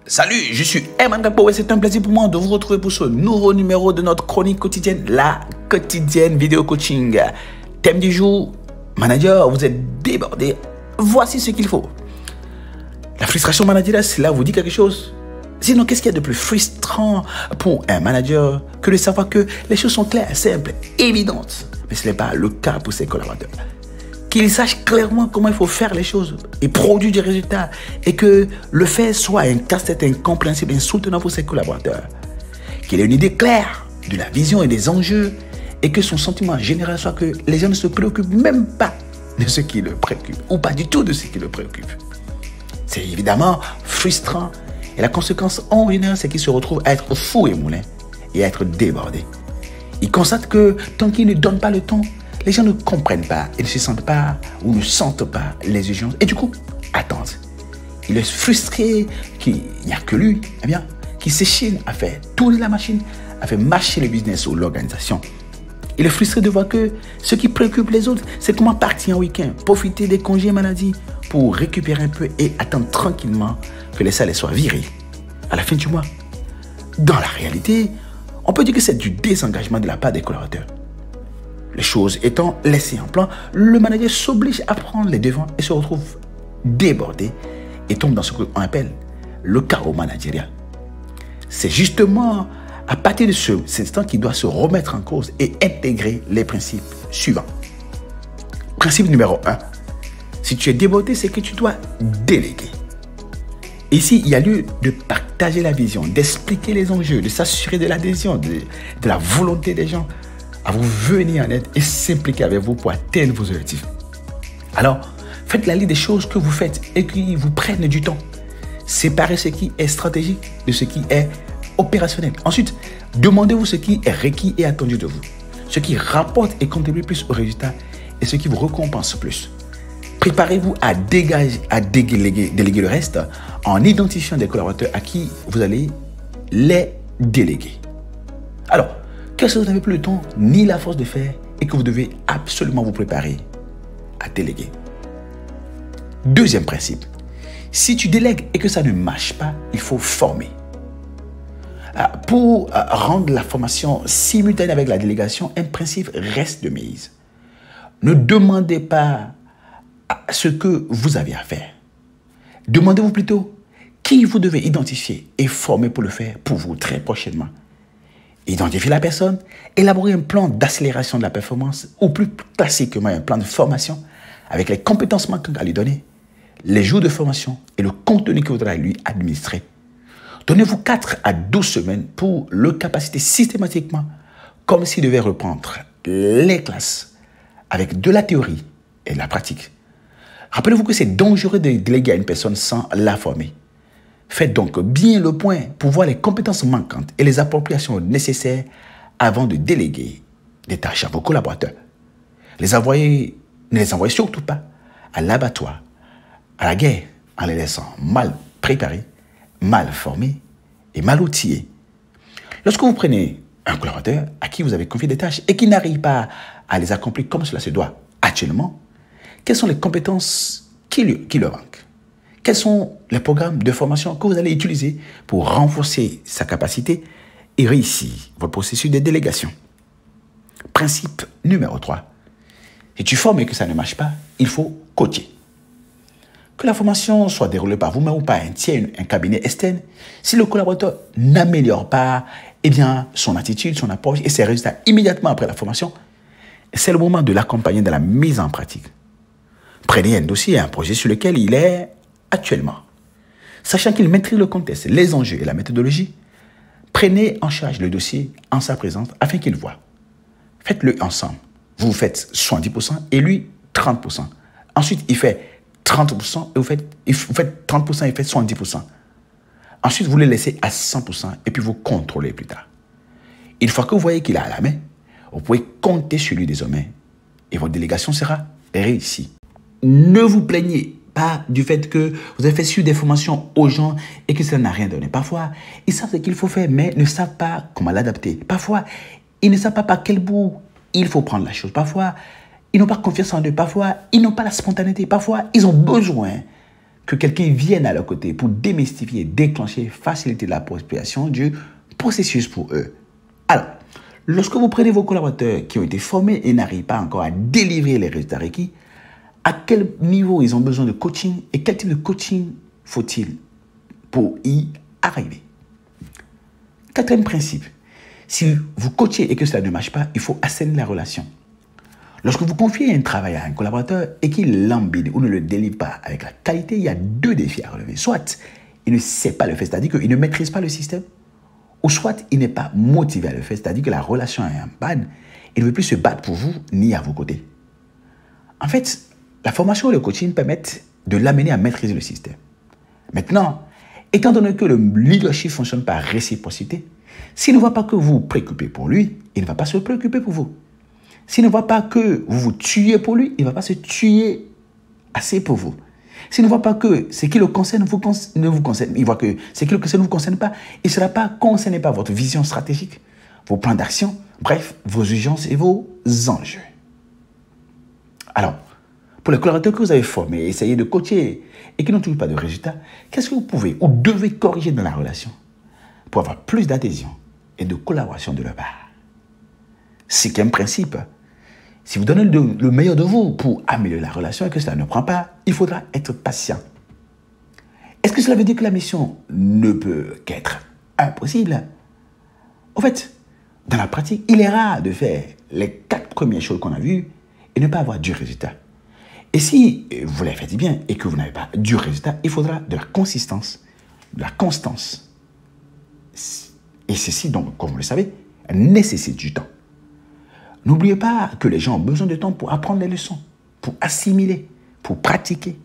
Salut, je suis Herman Gakpo et c'est un plaisir pour moi de vous retrouver pour ce nouveau numéro de notre chronique quotidienne, la quotidienne vidéo coaching. Thème du jour, manager, vous êtes débordé, voici ce qu'il faut. La frustration managériale, cela vous dit quelque chose? Sinon, qu'est-ce qu'il y a de plus frustrant pour un manager que de savoir que les choses sont claires, simples, évidentes, mais ce n'est pas le cas pour ses collaborateurs. Qu'ils sachent clairement comment il faut faire les choses et produire des résultats et que le fait soit un casse-tête incompréhensible, insoutenable pour ses collaborateurs. Qu'il ait une idée claire de la vision et des enjeux et que son sentiment général soit que les gens ne se préoccupent même pas de ce qui le préoccupe ou pas du tout de ce qui le préoccupe. C'est évidemment frustrant et la conséquence en général, c'est qu'il se retrouve à être fou et moulin et à être débordé. Il constate que tant qu'il ne donne pas le ton, les gens ne comprennent pas et ne se sentent pas ou ne sentent pas les urgences et du coup attendent. Il est frustré qu'il n'y a que lui, qui s'échine à faire tourner la machine, à faire marcher le business ou l'organisation. Il est frustré de voir que ce qui préoccupe les autres, c'est comment partir en week-end, profiter des congés maladie pour récupérer un peu et attendre tranquillement que les salaires soient virés à la fin du mois. Dans la réalité, on peut dire que c'est du désengagement de la part des collaborateurs. Les choses étant laissées en plan, le manager s'oblige à prendre les devants et se retrouve débordé et tombe dans ce qu'on appelle le chaos managérial. C'est justement à partir de cet instant qu'il doit se remettre en cause et intégrer les principes suivants. Principe numéro 1. Si tu es débordé, c'est que tu dois déléguer. Ici, il y a lieu de partager la vision, d'expliquer les enjeux, de s'assurer de l'adhésion, de la volonté des gens à vous venir en aide et s'impliquer avec vous pour atteindre vos objectifs. Alors, faites la liste des choses que vous faites et qui vous prennent du temps. Séparez ce qui est stratégique de ce qui est opérationnel. Ensuite, demandez-vous ce qui est requis et attendu de vous, ce qui rapporte et contribue plus au résultat et ce qui vous récompense plus. Préparez-vous à déléguer le reste en identifiant des collaborateurs à qui vous allez les déléguer. Alors, qu'est-ce que vous n'avez plus le temps ni la force de faire et que vous devez absolument vous préparer à déléguer. Deuxième principe, si tu délègues et que ça ne marche pas, il faut former. Pour rendre la formation simultanée avec la délégation, un principe reste de mise. Ne demandez pas ce que vous avez à faire. Demandez-vous plutôt qui vous devez identifier et former pour le faire pour vous très prochainement. Identifier la personne, élaborer un plan d'accélération de la performance ou plus classiquement un plan de formation avec les compétences manquantes à lui donner, les jours de formation et le contenu qu'il faudra lui administrer. Donnez-vous 4 à 12 semaines pour le capaciter systématiquement comme s'il devait reprendre les classes avec de la théorie et de la pratique. Rappelez-vous que c'est dangereux de déléguer à une personne sans la former. Faites donc bien le point pour voir les compétences manquantes et les appropriations nécessaires avant de déléguer des tâches à vos collaborateurs. Ne les envoyez surtout pas à l'abattoir, à la guerre, en les laissant mal préparés, mal formés et mal outillés. Lorsque vous prenez un collaborateur à qui vous avez confié des tâches et qui n'arrive pas à les accomplir comme cela se doit actuellement, quelles sont les compétences qui leur manquent? Quels sont les programmes de formation que vous allez utiliser pour renforcer sa capacité et réussir votre processus de délégation? Principe numéro 3. Si tu formes et que ça ne marche pas, il faut coacher. Que la formation soit déroulée par vous-même ou par un tiers, un cabinet externe, si le collaborateur n'améliore pas son attitude, son approche et ses résultats immédiatement après la formation, c'est le moment de l'accompagner dans la mise en pratique. Prenez un dossier, un projet sur lequel il est actuellement. Sachant qu'il maîtrise le contexte, les enjeux et la méthodologie, prenez en charge le dossier en sa présence afin qu'il voie. Faites-le ensemble. Vous faites 70% et lui 30%. Ensuite, il fait 30% et vous faites 30% et il fait 70%. Ensuite, vous le laissez à 100% et puis vous contrôlez plus tard. Une fois que vous voyez qu'il a à la main, vous pouvez compter sur lui désormais et votre délégation sera réussie. Ne vous plaignez pas du fait que vous avez fait suivre des formations aux gens et que ça n'a rien donné. Parfois, ils savent ce qu'il faut faire, mais ne savent pas comment l'adapter. Parfois, ils ne savent pas par quel bout il faut prendre la chose. Parfois, ils n'ont pas confiance en eux. Parfois, ils n'ont pas la spontanéité. Parfois, ils ont besoin que quelqu'un vienne à leur côté pour démystifier, déclencher, faciliter l'appropriation du processus pour eux. Alors, lorsque vous prenez vos collaborateurs qui ont été formés et n'arrivent pas encore à délivrer les résultats requis, à quel niveau ils ont besoin de coaching et quel type de coaching faut-il pour y arriver? Quatrième principe, si vous coachez et que cela ne marche pas, il faut assainir la relation. Lorsque vous confiez un travail à un collaborateur et qu'il l'embide ou ne le délivre pas avec la qualité, il y a deux défis à relever. Soit il ne sait pas le faire, c'est-à-dire qu'il ne maîtrise pas le système, ou soit il n'est pas motivé à le faire, c'est-à-dire que la relation est en panne, il ne veut plus se battre pour vous ni à vos côtés. En fait, la formation et le coaching permettent de l'amener à maîtriser le système. Maintenant, étant donné que le leadership fonctionne par réciprocité, s'il ne voit pas que vous vous préoccupez pour lui, il ne va pas se préoccuper pour vous. S'il ne voit pas que vous vous tuez pour lui, il ne va pas se tuer assez pour vous. S'il ne voit pas que ce qui le concerne ne vous concerne, il voit que ce qui le concerne ne vous concerne pas, il ne sera pas concerné par votre vision stratégique, vos plans d'action, bref, vos urgences et vos enjeux. Alors, pour les collaborateurs que vous avez formés et essayez de coacher et qui n'ont toujours pas de résultats, qu'est-ce que vous pouvez ou devez corriger dans la relation pour avoir plus d'adhésion et de collaboration de leur part? Cinquième principe, si vous donnez le meilleur de vous pour améliorer la relation et que cela ne prend pas, il faudra être patient. Est-ce que cela veut dire que la mission ne peut qu'être impossible? En fait, dans la pratique, il est rare de faire les 4 premières choses qu'on a vues et ne pas avoir du résultat. Et si vous les faites bien et que vous n'avez pas du résultat, il faudra de la consistance, de la constance. Et ceci, donc, comme vous le savez, nécessite du temps. N'oubliez pas que les gens ont besoin de temps pour apprendre les leçons, pour assimiler, pour pratiquer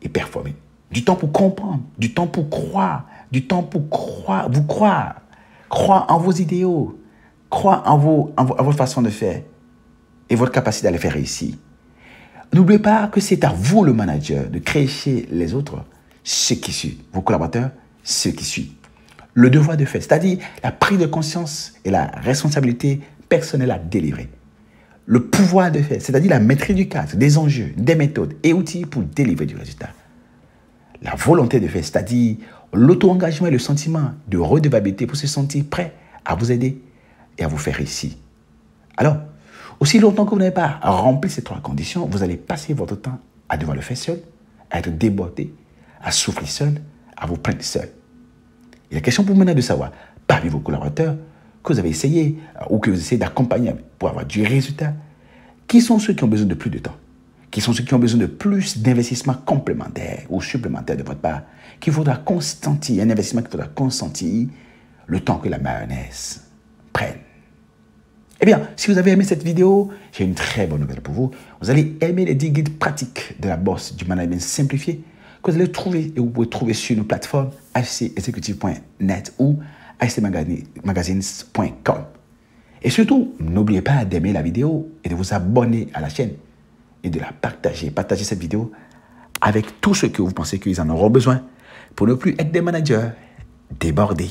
et performer. Du temps pour comprendre, du temps pour croire, du temps pour croire, croire en vos idéaux, croire en votre façon de faire et votre capacité à les faire réussir. N'oubliez pas que c'est à vous, le manager, de créer chez les autres ce qui suit, vos collaborateurs, ce qui suit. Le devoir de faire, c'est-à-dire la prise de conscience et la responsabilité personnelle à délivrer. Le pouvoir de faire, c'est-à-dire la maîtrise du cadre, des enjeux, des méthodes et outils pour délivrer du résultat. La volonté de faire, c'est-à-dire l'auto-engagement et le sentiment de redevabilité pour se sentir prêt à vous aider et à vous faire réussir. Alors, aussi longtemps que vous n'avez pas rempli ces 3 conditions, vous allez passer votre temps à devoir le faire seul, à être débordé, à souffrir seul, à vous plaindre seul. Et la question pour vous maintenant est de savoir, parmi vos collaborateurs que vous avez essayé ou que vous essayez d'accompagner pour avoir du résultat, qui sont ceux qui ont besoin de plus de temps? Qui sont ceux qui ont besoin de plus d'investissement complémentaire ou supplémentaire de votre part, qu'il faudra consentir, un investissement qu'il faudra consentir le temps que la mayonnaise prenne. Eh bien, si vous avez aimé cette vidéo, j'ai une très bonne nouvelle pour vous. Vous allez aimer les 10 guides pratiques de la bosse du management simplifié que vous allez trouver et vous pouvez trouver sur nos plateformes hcexecutive.net ou hcmagazines.com. Et surtout, n'oubliez pas d'aimer la vidéo et de vous abonner à la chaîne et de la partager. Partagez cette vidéo avec tous ceux que vous pensez qu'ils en auront besoin pour ne plus être des managers débordés.